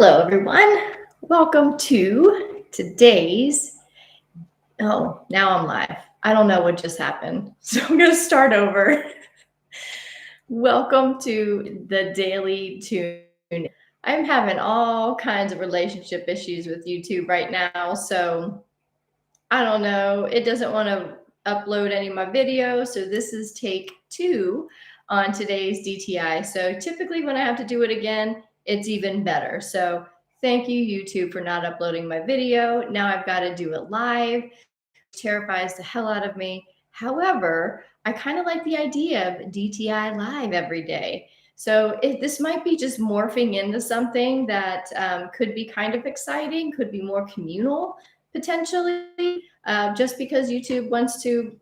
Hello, everyone. Welcome to today's. Oh, now I'm live. I don't know what just happened. So I'm going to start over. Welcome to the Daily Tune. I'm having all kinds of relationship issues with YouTube right now. So I don't know. It doesn't want to upload any of my videos. So this is take 2 on today's DTI. So typically when I have to do it again, it's even better. So thank you, YouTube, for not uploading my video. Now I've got to do it live. It terrifies the hell out of me. However, I kind of like the idea of DTI live every day. So this might be just morphing into something that could be kind of exciting, could be more communal potentially, just because YouTube wants to,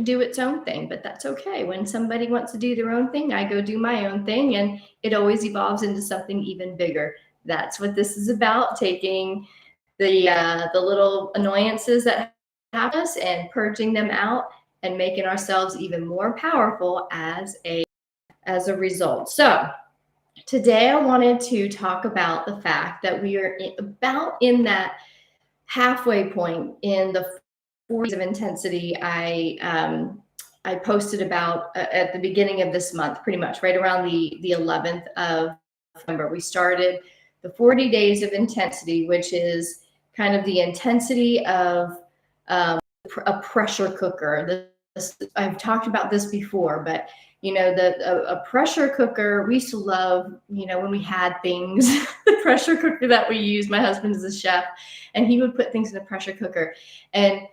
do its own thing, but that's okay. When somebody wants to do their own thing, I go do my own thing, and it always evolves into something even bigger. That's what this is about, taking the little annoyances that happen us and purging them out and making ourselves even more powerful as a result. So today I wanted to talk about the fact that we are about in that halfway point in the 40s of intensity I posted about at the beginning of this month, pretty much right around the 11th of November. We started the 40 days of intensity, which is kind of the intensity of a pressure cooker. I've talked about this before, but a pressure cooker, we used to love, when we had things, the pressure cooker that we used, my husband is a chef, and he would put things in a pressure cooker. And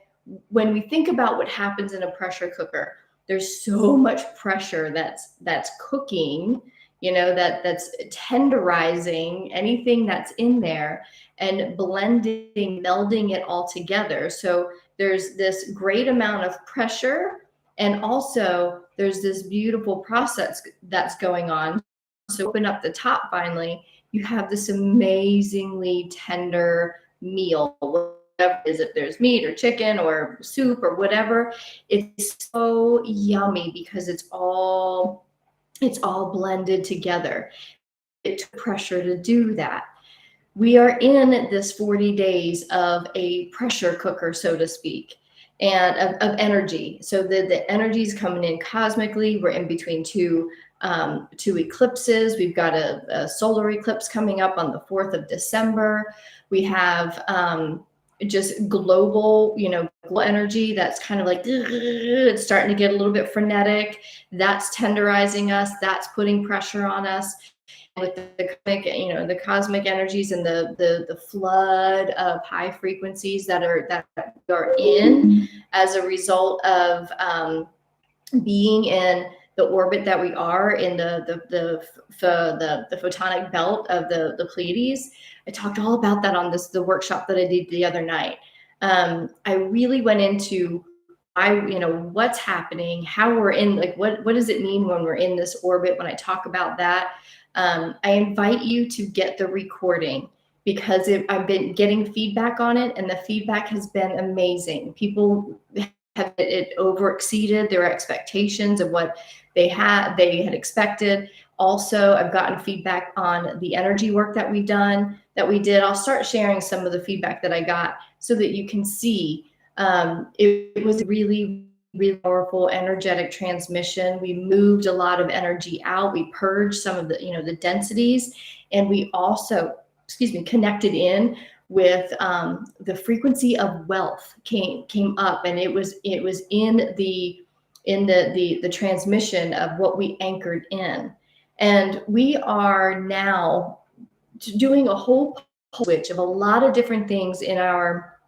when we think about what happens in a pressure cooker, there's so much pressure that's cooking, that's tenderizing anything that's in there and blending, melding it all together. So there's this great amount of pressure, and also there's this beautiful process that's going on. So open up the top finally, you have this amazingly tender meal, whatever it is, if there's meat or chicken or soup or whatever. It's so yummy because it's all blended together. It took pressure to do that. We are in this 40 days of a pressure cooker, so to speak, and of energy. So the energy is coming in cosmically. We're in between two eclipses. We've got a solar eclipse coming up on the 4th of December. We have just global energy that's kind of like, it's starting to get a little bit frenetic. That's tenderizing us. That's putting pressure on us. With the cosmic energies and the flood of high frequencies that are in as a result of being in the orbit that we are in, the photonic belt of the Pleiades. I talked all about that on the workshop that I did the other night. I really went into what's happening, how we're in, like what does it mean when we're in this orbit. When I talk about that, I invite you to get the recording, because I've been getting feedback on it, and the feedback has been amazing. People have exceeded their expectations of what they had expected. Also, I've gotten feedback on the energy work that we did. I'll start sharing some of the feedback that I got so that you can see. It was really, really powerful energetic transmission. We moved a lot of energy out. We purged some of the densities, and we also, connected in with the frequency of wealth came up, and it was in the transmission of what we anchored in. And we are now doing a whole switch of a lot of different things in our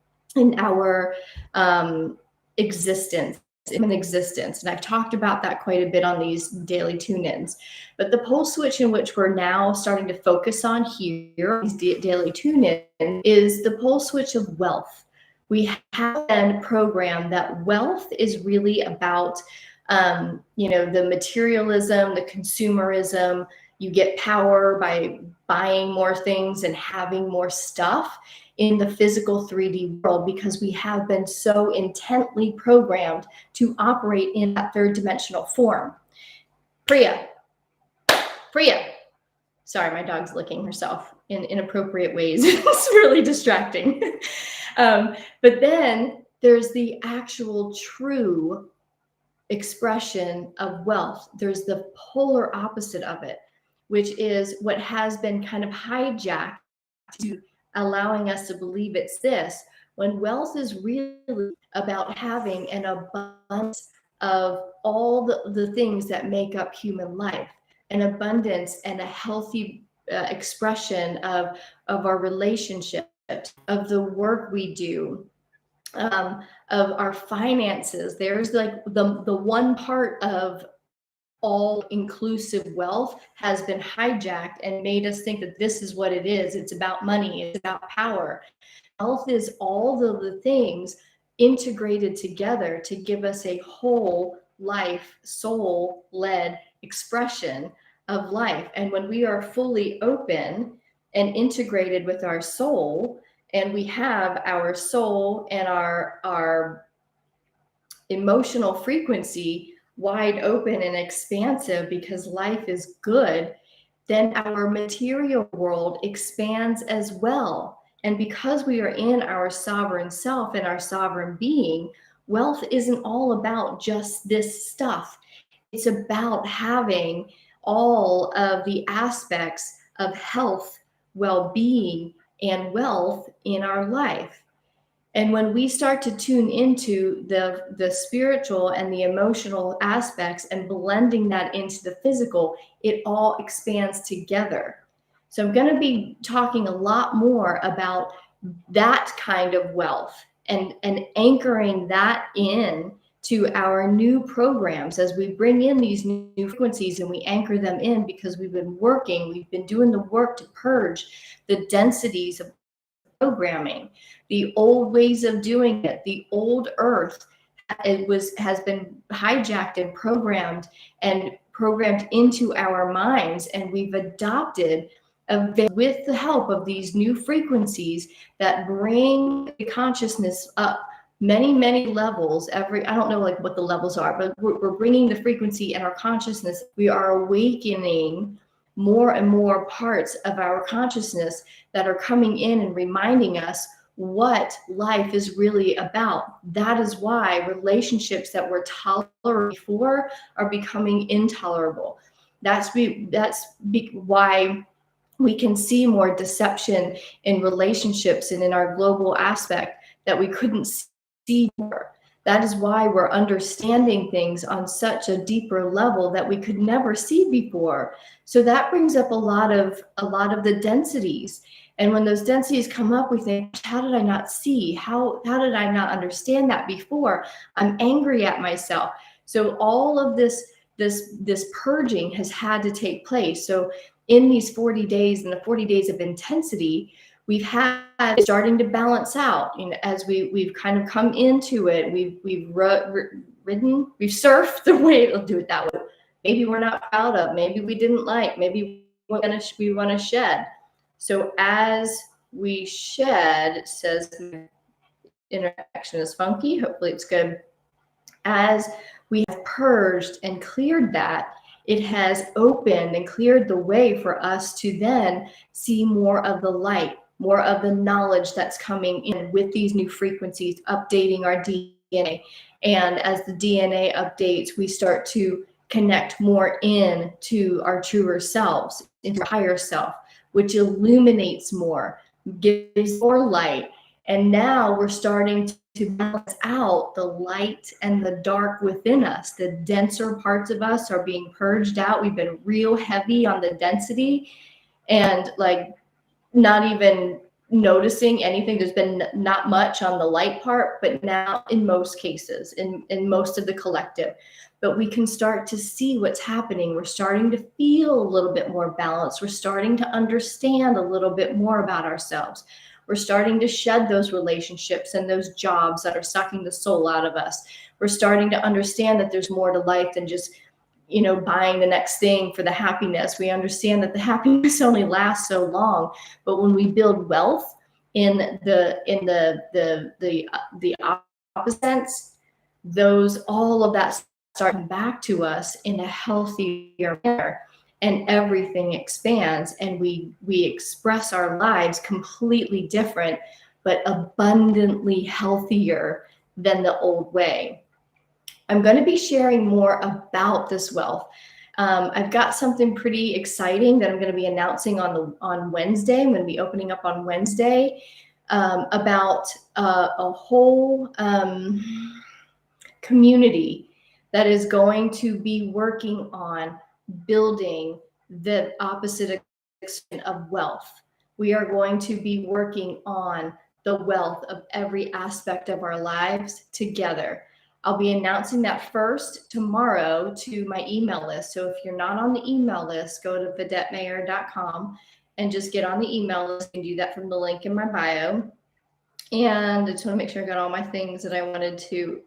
existence. And I've talked about that quite a bit on these daily tune-ins. But the pole switch in which we're now starting to focus on here, these daily tune-ins, is the pole switch of wealth. We have been programmed that wealth is really about the materialism, the consumerism. You get power by buying more things and having more stuff in the physical 3D world, because we have been so intently programmed to operate in that third dimensional form. Priya, Sorry, my dog's licking herself in inappropriate ways. It's really distracting. But then there's the actual true expression of wealth. There's the polar opposite of it, which is what has been kind of hijacked to allowing us to believe it's this, when wealth is really about having an abundance of all the things that make up human life, an abundance and a healthy expression of our relationships, of the work we do, of our finances. There's like the one part of all inclusive wealth has been hijacked and made us think that this is what it is. It's about money, it's about power. Wealth is all the things integrated together to give us a whole life, soul-led expression of life. And when we are fully open and integrated with our soul, and we have our soul and our emotional frequency wide open and expansive because life is good, then our material world expands as well. And because we are in our sovereign self and our sovereign being, wealth isn't all about just this stuff. It's about having all of the aspects of health, well-being, and wealth in our life. And when we start to tune into the spiritual and the emotional aspects and blending that into the physical, it all expands together. So I'm going to be talking a lot more about that kind of wealth and anchoring that in to our new programs as we bring in these new frequencies and we anchor them in, because we've been doing the work to purge the densities of programming, the old ways of doing it, the old earth. Has been hijacked and programmed into our minds, and we've adopted with the help of these new frequencies that bring the consciousness up many levels. I don't know like what the levels are, but we're bringing the frequency and our consciousness. We are awakening more and more parts of our consciousness that are coming in and reminding us what life is really about. That is why relationships that were tolerable before are becoming intolerable. That's why we can see more deception in relationships and in our global aspect that we couldn't see before. That is why we're understanding things on such a deeper level that we could never see before. So that brings up a lot of the densities. And when those densities come up, we think, how did I not see? How did I not understand that before? I'm angry at myself. So all of this purging has had to take place. So in these 40 days and the 40 days of intensity, we've had starting to balance out. As we've kind of come into it, we've ridden, we've surfed the wave. We'll do it that way. Maybe we're not proud of, maybe we didn't like, maybe we want to shed. So as we shed, it says interaction is funky. Hopefully it's good. As we have purged and cleared that, it has opened and cleared the way for us to then see more of the light, more of the knowledge that's coming in with these new frequencies, updating our DNA. And as the DNA updates, we start to connect more in to our truer selves, into our higher self, which illuminates more, gives more light. And now we're starting to balance out the light and the dark within us. The denser parts of us are being purged out. We've been real heavy on the density and like not even noticing anything. There's been not much on the light part, but now in most cases, in most of the collective, but we can start to see what's happening. We're starting to feel a little bit more balanced. We're starting to understand a little bit more about ourselves. We're starting to shed those relationships and those jobs that are sucking the soul out of us. We're starting to understand that there's more to life than just, buying the next thing for the happiness. We understand that the happiness only lasts so long, but when we build wealth in the opposite sense, all of that start back to us in a healthier manner. and everything expands, and we express our lives completely different, but abundantly healthier than the old way. I'm going to be sharing more about this wealth. I've got something pretty exciting that I'm going to be announcing on Wednesday. I'm going to be opening up on Wednesday about a whole community that is going to be working on building the opposite of wealth. We are going to be working on the wealth of every aspect of our lives together. I'll be announcing that first tomorrow to my email list. So if you're not on the email list, go to VadetteMayer.com and just get on the email list. You can do that from the link in my bio. And I just want to make sure I got all my things that I wanted to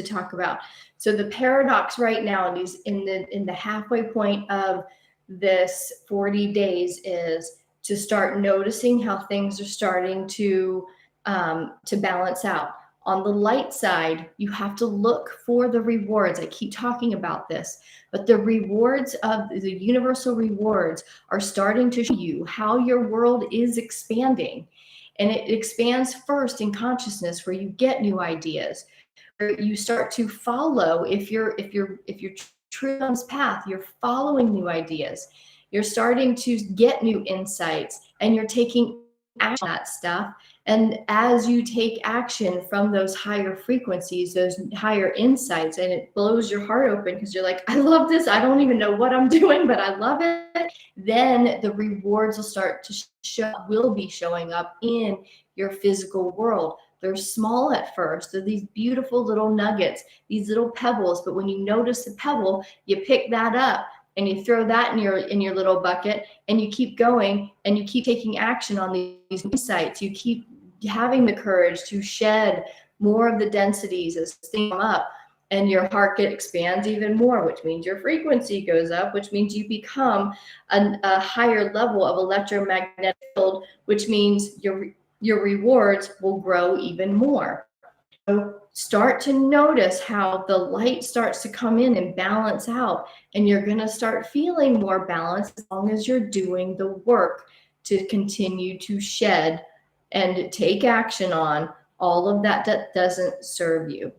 talk about. So the paradox right now is in the halfway point of this 40 days is to start noticing how things are starting to balance out. On the light side, you have to look for the rewards. I keep talking about this, but the rewards of the universal rewards are starting to show you how your world is expanding. And it expands first in consciousness, where you get new ideas, where you start to follow. If you're true on this path, you're following new ideas. You're starting to get new insights, and you're taking action on that stuff. And as you take action from those higher frequencies, those higher insights, and it blows your heart open because you're like, I love this. I don't even know what I'm doing, but I love it. Then the rewards will start to will be showing up in your physical world. They're small at first. They're these beautiful little nuggets, these little pebbles. But when you notice the pebble, you pick that up and you throw that in your little bucket, and you keep going, and you keep taking action on these insights. You keep having the courage to shed more of the densities as things come up, and your heart expands even more, which means your frequency goes up, which means you become a higher level of electromagnetic field, which means your rewards will grow even more. So start to notice how the light starts to come in and balance out, and you're going to start feeling more balanced as long as you're doing the work to continue to shed and take action on all of that doesn't serve you.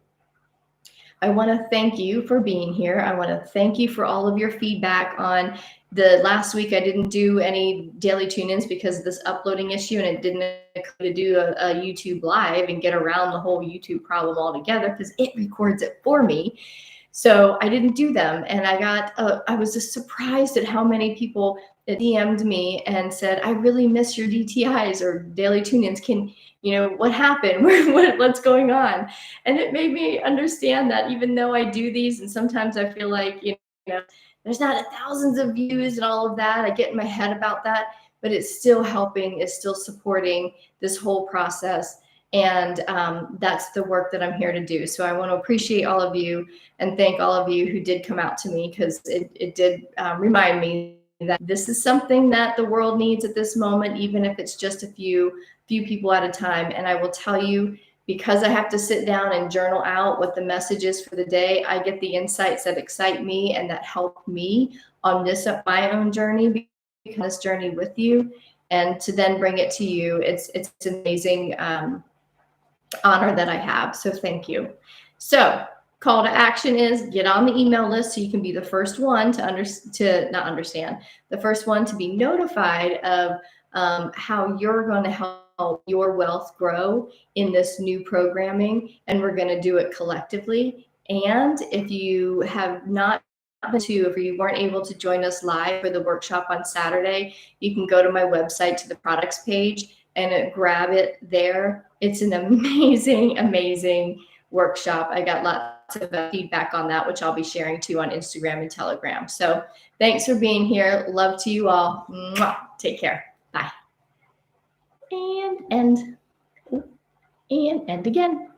I want to thank you for being here. I want to thank you for all of your feedback on the last week. I didn't do any daily tune-ins because of this uploading issue, and it didn't occur to do a YouTube live and get around the whole YouTube problem altogether because it records it for me. So I didn't do them, and I was just surprised at how many people DM'd me and said, I really miss your DTIs or daily tune-ins. What happened? What's going on? And it made me understand that even though I do these, and sometimes I feel like, there's not thousands of views and all of that, I get in my head about that, but it's still helping, it's still supporting this whole process. And that's the work that I'm here to do. So I want to appreciate all of you and thank all of you who did come out to me, because it did remind me that this is something that the world needs at this moment, even if it's just a few people at a time. And I will tell you, because I have to sit down and journal out what the message is for the day, I get the insights that excite me and that help me on my own journey, because this journey with you, and to then bring it to you. It's an amazing honor that I have. So thank you. So call to action is get on the email list so you can be the first one the first one to be notified of how you're going to help your wealth grow in this new programming, and we're going to do it collectively. And if you have not if you weren't able to join us live for the workshop on Saturday, you can go to my website to the products page and grab it there. It's an amazing workshop. I got lots of feedback on that, which I'll be sharing too on Instagram and Telegram. So thanks for being here. Love to you all. Mwah. Take care. Bye. And end again.